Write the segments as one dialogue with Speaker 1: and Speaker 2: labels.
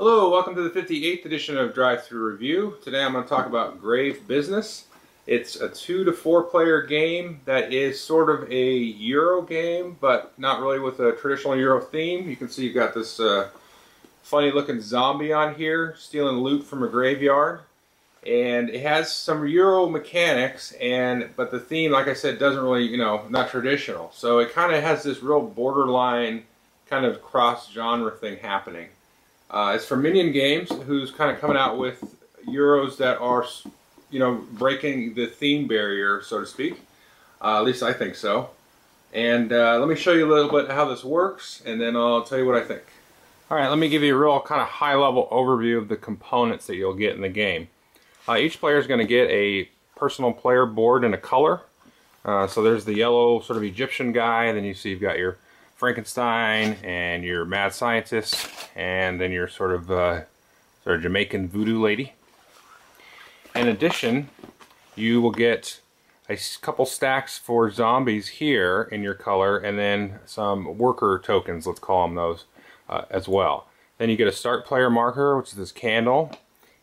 Speaker 1: Hello, welcome to the 58th edition of Drive Thru Review. Today I'm going to talk about Grave Business. It's a 2 to 4 player game that is sort of a Euro game, but not really with a traditional Euro theme. You can see you've got this funny looking zombie on here stealing loot from a graveyard. And it has some Euro mechanics, but the theme, like I said, doesn't really, not traditional. So it kind of has this real borderline kind of cross-genre thing happening. It's for Minion Games, who's kind of coming out with Euros that are, breaking the theme barrier, so to speak. At least I think so. And let me show you a little bit how this works, and then I'll tell you what I think. Alright, let me give you a real kind of high-level overview of the components that you'll get in the game. Each player is going to get a personal player board in a color. So there's the yellow sort of Egyptian guy, and then you see you've got your Frankenstein and your mad scientist, and then your sort of Jamaican voodoo lady. In addition, you will get a couple stacks for zombies here in your color, and then some worker tokens, let's call them those, as well. Then you get a start player marker, which is this candle,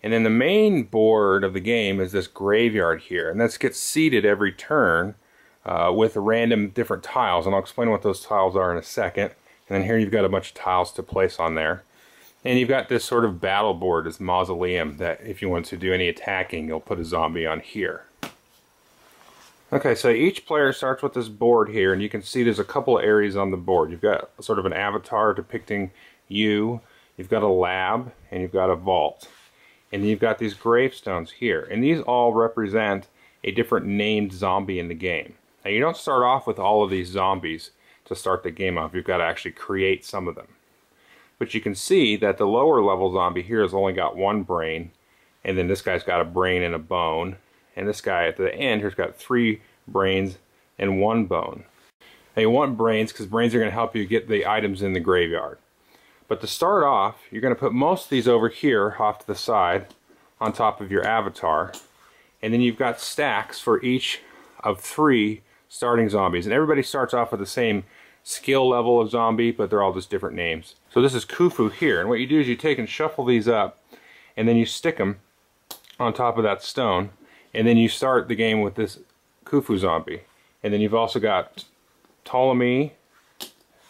Speaker 1: and then the main board of the game is this graveyard here, and this gets seeded every turn with random different tiles, and I'll explain what those tiles are in a second. And then here you've got a bunch of tiles to place on there. And you've got this sort of battle board, this mausoleum, that if you want to do any attacking, you'll put a zombie on here. Okay, so each player starts with this board here, and you can see there's a couple of areas on the board. You've got sort of an avatar depicting you, you've got a lab, and you've got a vault. And you've got these gravestones here, and these all represent a different named zombie in the game. Now, you don't start off with all of these zombies to start the game off. You've got to actually create some of them. But you can see that the lower level zombie here has only got one brain, and then this guy's got a brain and a bone, and this guy at the end here's got 3 brains and 1 bone. Now, you want brains because brains are going to help you get the items in the graveyard. But to start off, you're going to put most of these over here off to the side on top of your avatar, and then you've got stacks for each of 3 starting zombies, and everybody starts off with the same skill level of zombie, but they're all just different names. So this is Khufu here, and what you do is you take and shuffle these up, and then you stick them on top of that stone, and then you start the game with this Khufu zombie. And then you've also got Ptolemy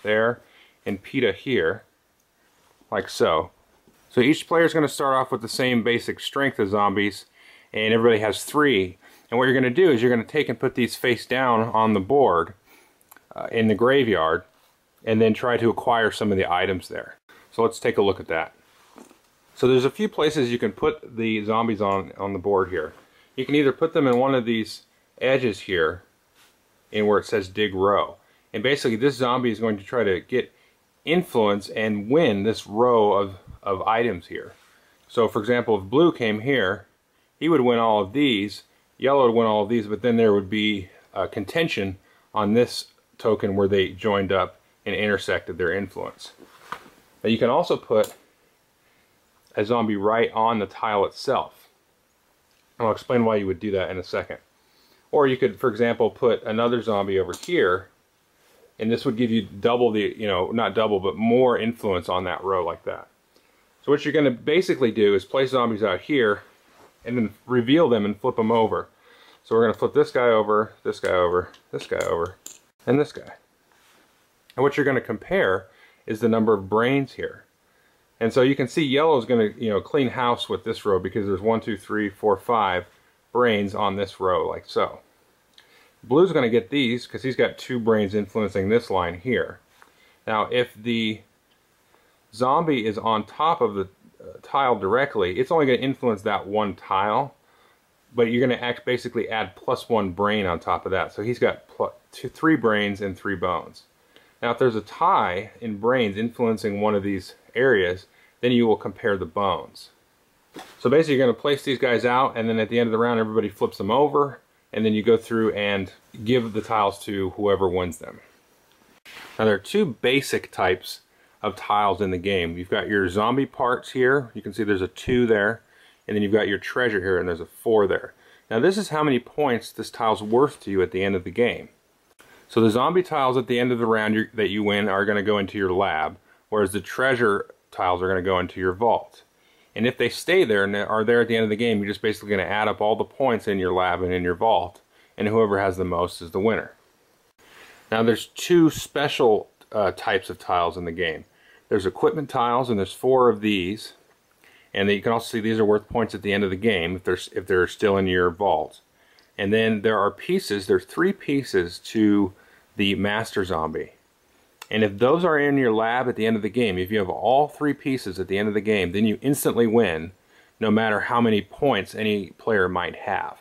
Speaker 1: there, and Peta here, like so. So each player is going to start off with the same basic strength of zombies, and everybody has 3. And what you're going to do is you're going to take and put these face down on the board in the graveyard, and then try to acquire some of the items there. So let's take a look at that. So there's a few places you can put the zombies on the board here. You can either put them in one of these edges here, in where it says dig row. And basically this zombie is going to try to get influence and win this row of items here. So for example, if blue came here, he would win all of these, yellow would win all of these, but then there would be contention on this token where they joined up and intersected their influence. Now you can also put a zombie right on the tile itself. I'll explain why you would do that in a second. Or you could, for example, put another zombie over here, and this would give you double the, not double, but more influence on that row like that. So what you're going to basically do is place zombies out here, and then reveal them and flip them over. So we're going to flip this guy over, this guy over, this guy over, and this guy. And what you're going to compare is the number of brains here. And so you can see yellow is going to, clean house with this row because there's 1, 2, 3, 4, 5 brains on this row, like so. Blue's going to get these because he's got 2 brains influencing this line here. Now, if the zombie is on top of the tile directly, it's only going to influence that 1 tile, but you're going to basically add +1 brain on top of that. So he's got 3 brains and 3 bones. Now if there's a tie in brains influencing one of these areas, then you will compare the bones. So basically you're going to place these guys out, and then at the end of the round everybody flips them over, and then you go through and give the tiles to whoever wins them. Now there are 2 basic types of tiles in the game. You've got your zombie parts here. You can see there's a 2 there, and then you've got your treasure here, and there's a 4 there. Now this is how many points this tile's worth to you at the end of the game. So the zombie tiles at the end of the round that you win are going to go into your lab, whereas the treasure tiles are going to go into your vault. And if they stay there and are there at the end of the game, you're just basically going to add up all the points in your lab and in your vault, and whoever has the most is the winner. Now there's two special types of tiles in the game. There's equipment tiles, and there's 4 of these, and you can also see these are worth points at the end of the game if they're still in your vault. And then there are pieces, there's 3 pieces to the master zombie. And if those are in your lab at the end of the game, if you have all 3 pieces at the end of the game, then you instantly win, no matter how many points any player might have.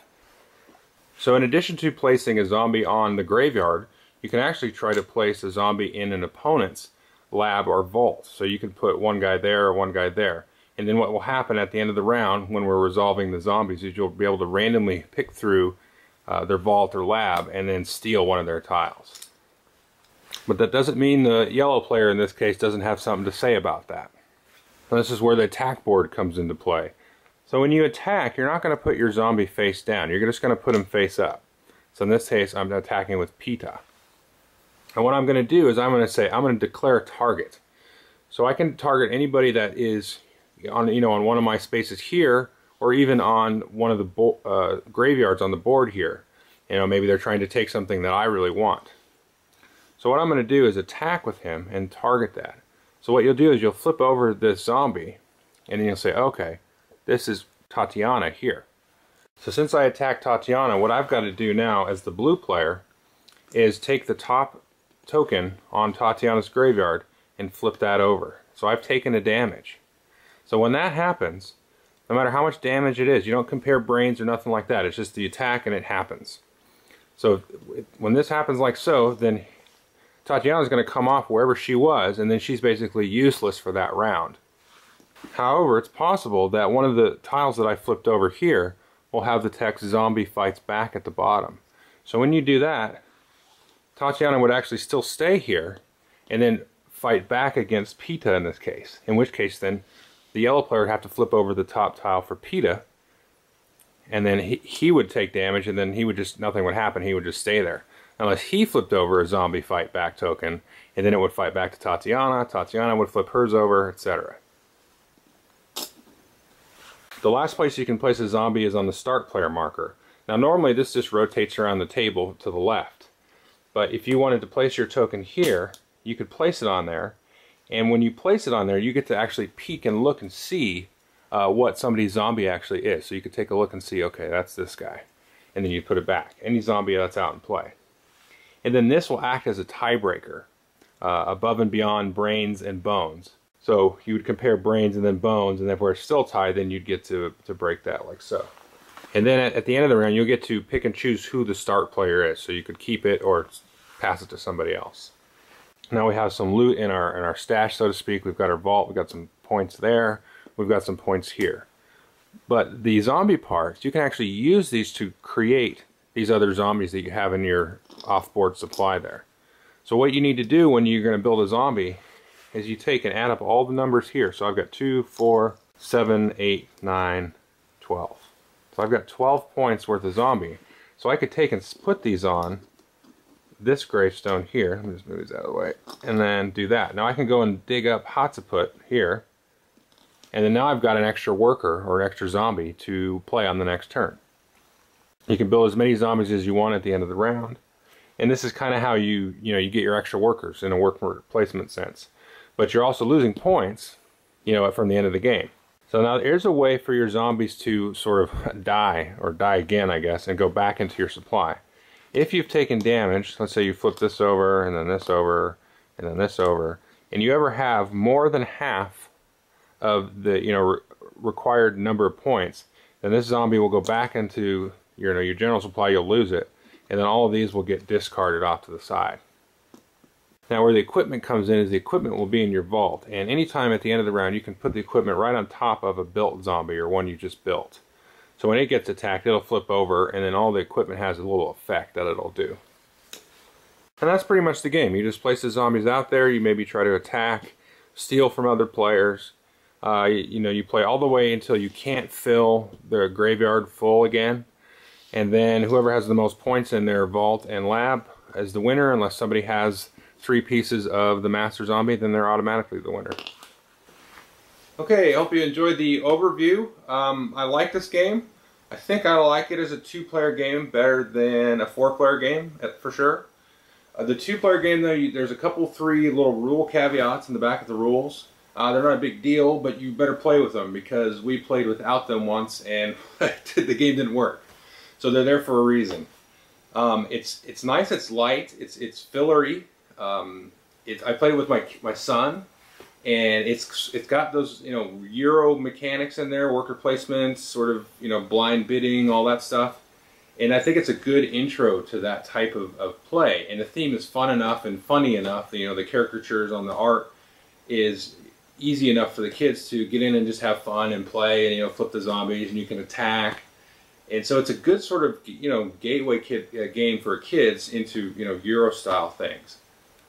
Speaker 1: So in addition to placing a zombie on the graveyard, you can actually try to place a zombie in an opponent's lab or vault. So you can put one guy there or one guy there. And then what will happen at the end of the round when we're resolving the zombies is you'll be able to randomly pick through their vault or lab and then steal one of their tiles. But that doesn't mean the yellow player in this case doesn't have something to say about that. Now this is where the attack board comes into play. So when you attack, you're not going to put your zombie face down. You're just going to put him face up. So in this case, I'm attacking with Peta. And what I'm going to do is I'm going to declare a target. So I can target anybody that is on one of my spaces here, or even on one of the graveyards on the board here. Maybe they're trying to take something that I really want. So what I'm going to do is attack with him and target that. So what you'll do is you'll flip over this zombie, and then you'll say, okay, this is Tatiana here. So since I attacked Tatiana, what I've got to do now as the blue player is take the top token on Tatiana's graveyard and flip that over. So I've taken a damage. So when that happens, no matter how much damage it is, you don't compare brains or nothing like that. It's just the attack and it happens. So when this happens like so, then Tatiana's going to come off wherever she was, and then she's basically useless for that round. However, it's possible that one of the tiles that I flipped over here will have the text "Zombie fights back" at the bottom. So when you do that, Tatiana would actually still stay here and then fight back against Peta in this case. In which case then the yellow player would have to flip over the top tile for Peta, and then he would take damage, and then nothing would happen. He would just stay there. Unless he flipped over a zombie fight back token, and then it would fight back to Tatiana. Tatiana would flip hers over, etc. The last place you can place a zombie is on the start player marker. Now normally this just rotates around the table to the left. But if you wanted to place your token here, you could place it on there. And when you place it on there, you get to actually peek and look and see what somebody's zombie actually is. So you could take a look and see, okay, that's this guy. And then you put it back. Any zombie that's out in play. And then this will act as a tiebreaker above and beyond brains and bones. So you would compare brains and then bones, and if we're still tied, then you'd get to break that like so. And then at the end of the round, you'll get to pick and choose who the start player is. So you could keep it or pass it to somebody else. Now we have some loot in our stash, so to speak. We've got our vault, we've got some points there, we've got some points here. But the zombie parts, you can actually use these to create these other zombies that you have in your off-board supply there. So what you need to do when you're going to build a zombie is you take and add up all the numbers here. So I've got 2, 4, 7, 8, 9, 12. So I've got 12 points worth of zombie. So I could take and put these on this gravestone here. Let me just move these out of the way. And then do that. Now I can go and dig up Hatsaput here. And then now I've got an extra worker or an extra zombie to play on the next turn. You can build as many zombies as you want at the end of the round. And this is kind of how you get your extra workers in a worker placement sense. But you're also losing points, from the end of the game. So now there's a way for your zombies to sort of die, or die again, I guess, and go back into your supply. If you've taken damage, let's say you flip this over, and then this over, and then this over, and you ever have more than half of the required number of points, then this zombie will go back into your general supply. You'll lose it, and then all of these will get discarded off to the side. Now where the equipment comes in is the equipment will be in your vault, and anytime at the end of the round you can put the equipment right on top of a built zombie or one you just built. So when it gets attacked, it'll flip over, and then all the equipment has a little effect that it'll do. And that's pretty much the game. You just place the zombies out there, you maybe try to attack, steal from other players. You play all the way until you can't fill the graveyard full again. And then whoever has the most points in their vault and lab is the winner, unless somebody has 3 pieces of the master zombie, then they're automatically the winner. Okay, I hope you enjoyed the overview. I like this game. I think I like it as a two-player game better than a four-player game, for sure. The two-player game, though, there's a couple, three little rule caveats in the back of the rules. They're not a big deal, but you better play with them because we played without them once and the game didn't work. So they're there for a reason. It's nice, it's light, it's fillery. I played it with my son. And it's got those, Euro mechanics in there, worker placements, sort of, blind bidding, all that stuff. And I think it's a good intro to that type of play. And the theme is fun enough and funny enough. The caricatures on the art is easy enough for the kids to get in and just have fun and play and, flip the zombies and you can attack. And so it's a good sort of, gateway game for kids into, Euro-style things.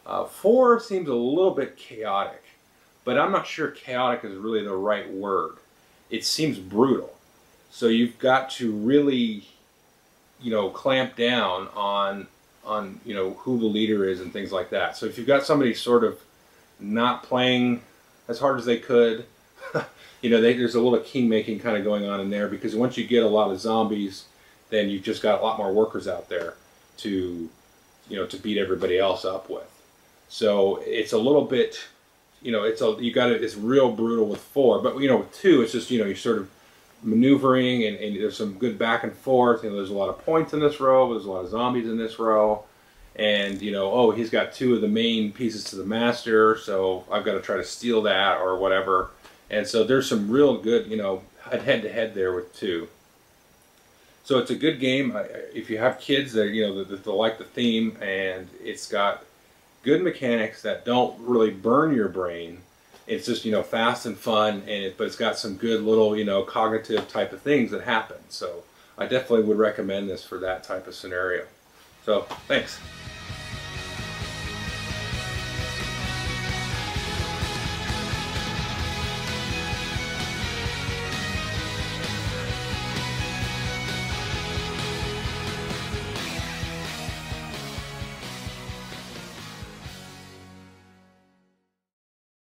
Speaker 1: 4 seems a little bit chaotic. But I'm not sure chaotic is really the right word. It seems brutal. So you've got to really, clamp down on who the leader is and things like that. So if you've got somebody sort of not playing as hard as they could, there's a little king-making kind of going on in there because once you get a lot of zombies, then you've just got a lot more workers out there to, to beat everybody else up with. So it's a little bit... it's real brutal with 4, but with 2, it's just you're sort of maneuvering and there's some good back and forth. There's a lot of points in this row, there's a lot of zombies in this row, and oh, he's got 2 of the main pieces to the master, so I've got to try to steal that or whatever. And so there's some real good head-to-head there with 2. So it's a good game if you have kids that that like the theme, and it's got good mechanics that don't really burn your brain. It's just, fast and fun, but it's got some good little, cognitive type of things that happen. So I definitely would recommend this for that type of scenario. So, thanks.